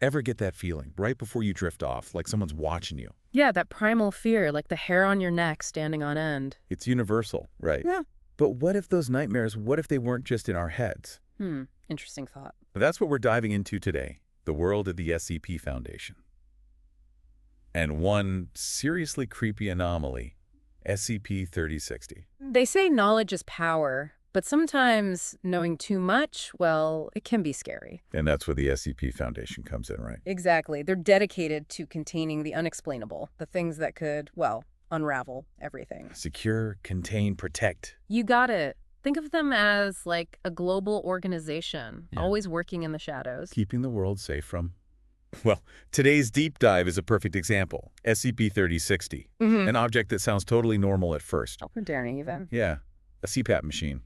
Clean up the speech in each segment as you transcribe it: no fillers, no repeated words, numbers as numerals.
Ever get that feeling right before you drift off, like someone's watching you? Yeah, that primal fear, like the hair on your neck standing on end. It's universal, right? Yeah. But what if those nightmares, what if they weren't just in our heads? Interesting thought. That's what we're diving into today, the world of the SCP Foundation. And one seriously creepy anomaly, SCP-3060. They say knowledge is power, but sometimes knowing too much, well, it can be scary. And that's where the SCP Foundation comes in, right? Exactly. They're dedicated to containing the unexplainable, the things that could, well, unravel everything. Secure, contain, protect. You got it. Think of them as like a global organization, Yeah. always working in the shadows. Keeping the world safe from... Well, today's deep dive is a perfect example. SCP-3060, an object that sounds totally normal at first. Oh, daring even. Yeah, a CPAP machine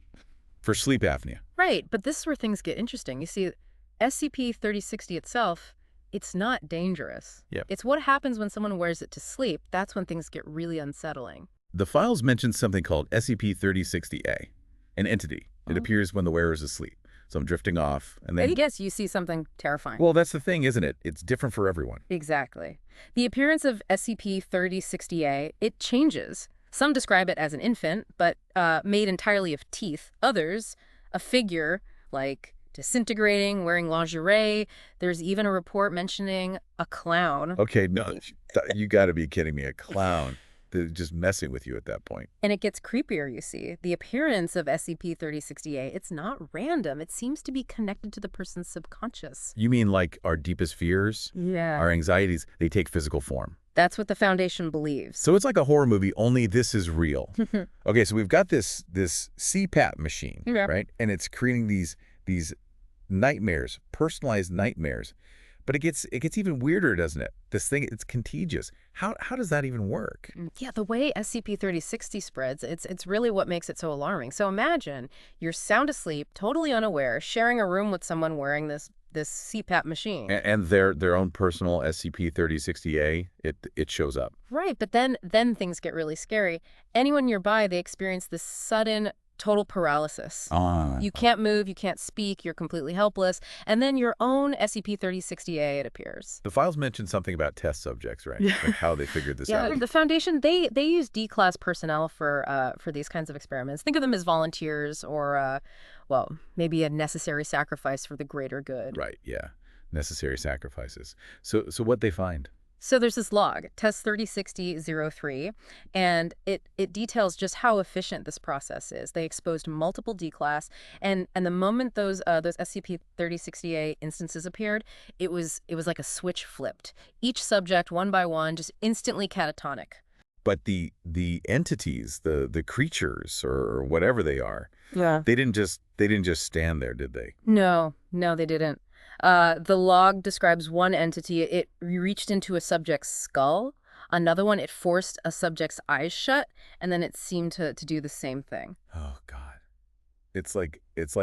for sleep apnea. Right, but this is where things get interesting. You see, SCP-3060 itself, it's not dangerous. Yep. It's what happens when someone wears it to sleep. That's when things get really unsettling. The files mention something called SCP-3060-A, an entity. It appears when the wearer is asleep. So I'm drifting off, and then... I guess you see something terrifying. Well, that's the thing, isn't it? It's different for everyone. Exactly. The appearance of SCP-3060-A, it changes. Some describe it as an infant, but made entirely of teeth. Others, a figure, like disintegrating, wearing lingerie. There's even a report mentioning a clown. Okay, no, you got to be kidding me. A clown. They're just messing with you at that point. And it gets creepier, you see. The appearance of SCP-3060-A, it's not random. It seems to be connected to the person's subconscious. You mean like our deepest fears? Yeah. Our anxieties, they take physical form. That's what the Foundation believes. So it's like a horror movie, only this is real. Okay, so we've got this CPAP machine, Yeah. right? And it's creating these nightmares, personalized nightmares. But it gets even weirder, doesn't it? This thing, it's contagious. How does that even work? Yeah, the way SCP-3060 spreads, it's really what makes it so alarming. So imagine you're sound asleep, totally unaware, sharing a room with someone wearing this CPAP machine. And their own personal SCP-3060-A, it shows up. Right, but then things get really scary. Anyone nearby, they experience this sudden total paralysis. You can't move, you can't speak, you're completely helpless. And then your own SCP-3060-A, it appears. The files mentioned something about test subjects, right? Yeah. Like how they figured this Yeah, out. the Foundation, they use D-class personnel for these kinds of experiments. Think of them as volunteers or, well, maybe a necessary sacrifice for the greater good. Right, yeah. Necessary sacrifices. So what they find? So there's this log, test 3060-03, and it details just how efficient this process is. They exposed multiple D-class, and the moment those SCP-3060-A instances appeared, it was like a switch flipped. Each subject, one by one, just instantly catatonic. But the entities, the creatures or whatever they are, Yeah. they didn't just stand there, did they? No, they didn't. The log describes one entity. It reached into a subject's skull. Another one, it forced a subject's eyes shut, and then it seemed to do the same thing. Oh God. It's like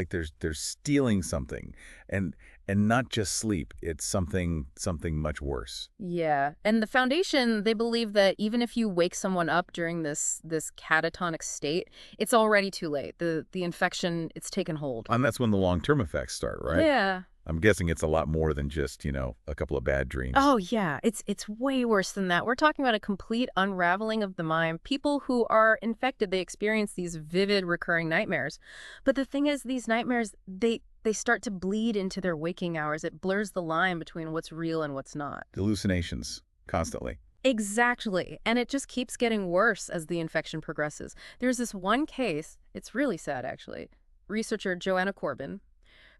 they're stealing something, and not just sleep. It's something much worse. Yeah, and the Foundation, they believe that even if you wake someone up during this catatonic state, it's already too late. The infection, it's taken hold. And that's when the long-term effects start, right? Yeah. I'm guessing it's a lot more than just, a couple of bad dreams. Oh, yeah. It's way worse than that. We're talking about a complete unraveling of the mind. People who are infected, they experience these vivid recurring nightmares. But the thing is, these nightmares, they start to bleed into their waking hours. It blurs the line between what's real and what's not. Hallucinations, constantly. Exactly. And it just keeps getting worse as the infection progresses. There's this one case, it's really sad, actually. Researcher Joanna Corbin,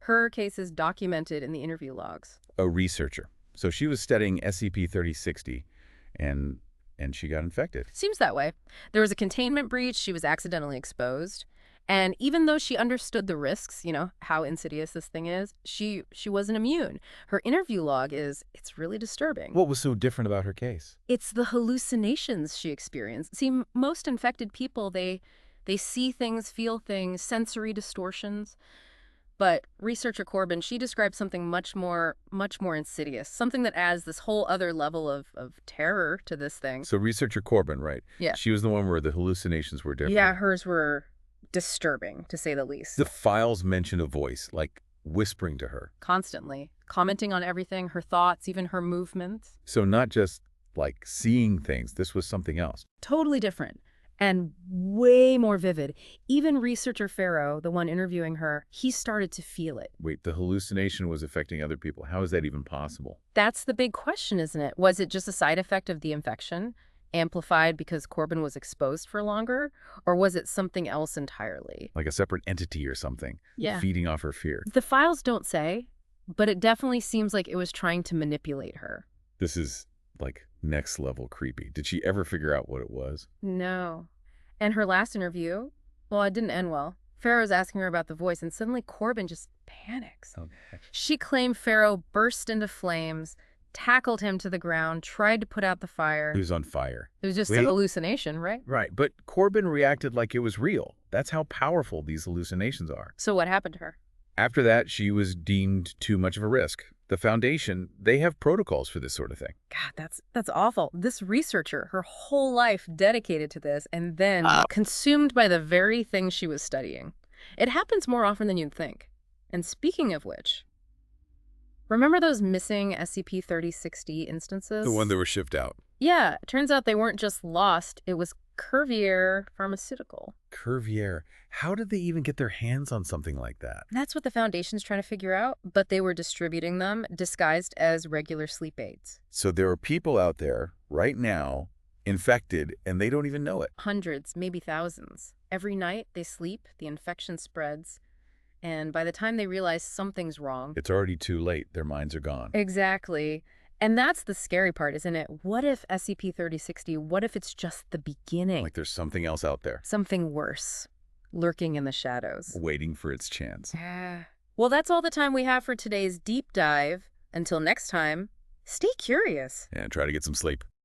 her case is documented in the interview logs. A researcher. So she was studying SCP-3060, and she got infected. Seems that way. There was a containment breach. She was accidentally exposed. And even though she understood the risks, how insidious this thing is, she wasn't immune. Her interview log it's really disturbing. What was so different about her case? It's the hallucinations she experienced. See, most infected people, they see things, feel things, sensory distortions. But researcher Corbin, she described something much more insidious, something that adds this whole other level of terror to this thing. So researcher Corbin, right? Yeah. She was the one where the hallucinations were different. Yeah, hers were disturbing, to say the least. The files mention a voice, like whispering to her. Constantly. Commenting on everything, her thoughts, even her movements. So not just, like, seeing things. This was something else. Totally different. And way more vivid. Even researcher Farrow, the one interviewing her, he started to feel it. Wait, the hallucination was affecting other people. How is that even possible? That's the big question, isn't it? Was it just a side effect of the infection, amplified because Corbin was exposed for longer? Or was it something else entirely? Like a separate entity or something, Yeah. feeding off her fear. The files don't say, but it definitely seems like it was trying to manipulate her. This is, like, next level creepy. Did she ever figure out what it was? No. And her last interview, well, it didn't end well. Farrow's asking her about the voice, and suddenly Corbin just panics. Okay. She claimed Farrow burst into flames, tackled him to the ground, tried to put out the fire. He was on fire. It was just Wait. a hallucination, right? Right, but Corbin reacted like it was real. That's how powerful these hallucinations are. So what happened to her? After that, she was deemed too much of a risk. The Foundation, they have protocols for this sort of thing. God, that's awful. This researcher, her whole life dedicated to this, and then consumed by the very thing she was studying. It happens more often than you'd think. And speaking of which, remember those missing SCP-3060 instances? The one that were shipped out. Yeah, it turns out they weren't just lost. It was Curvier Pharmaceutical. Curvier. How did they even get their hands on something like that? That's what the Foundation's trying to figure out, but they were distributing them disguised as regular sleep aids. So there are people out there right now infected and they don't even know it. Hundreds, maybe thousands. Every night they sleep, the infection spreads, and by the time they realize something's wrong... It's already too late. Their minds are gone. Exactly. And that's the scary part, isn't it? What if SCP-3060, what if it's just the beginning? Like there's something else out there. Something worse, lurking in the shadows. Waiting for its chance. Well, that's all the time we have for today's deep dive. Until next time, stay curious. And try to get some sleep.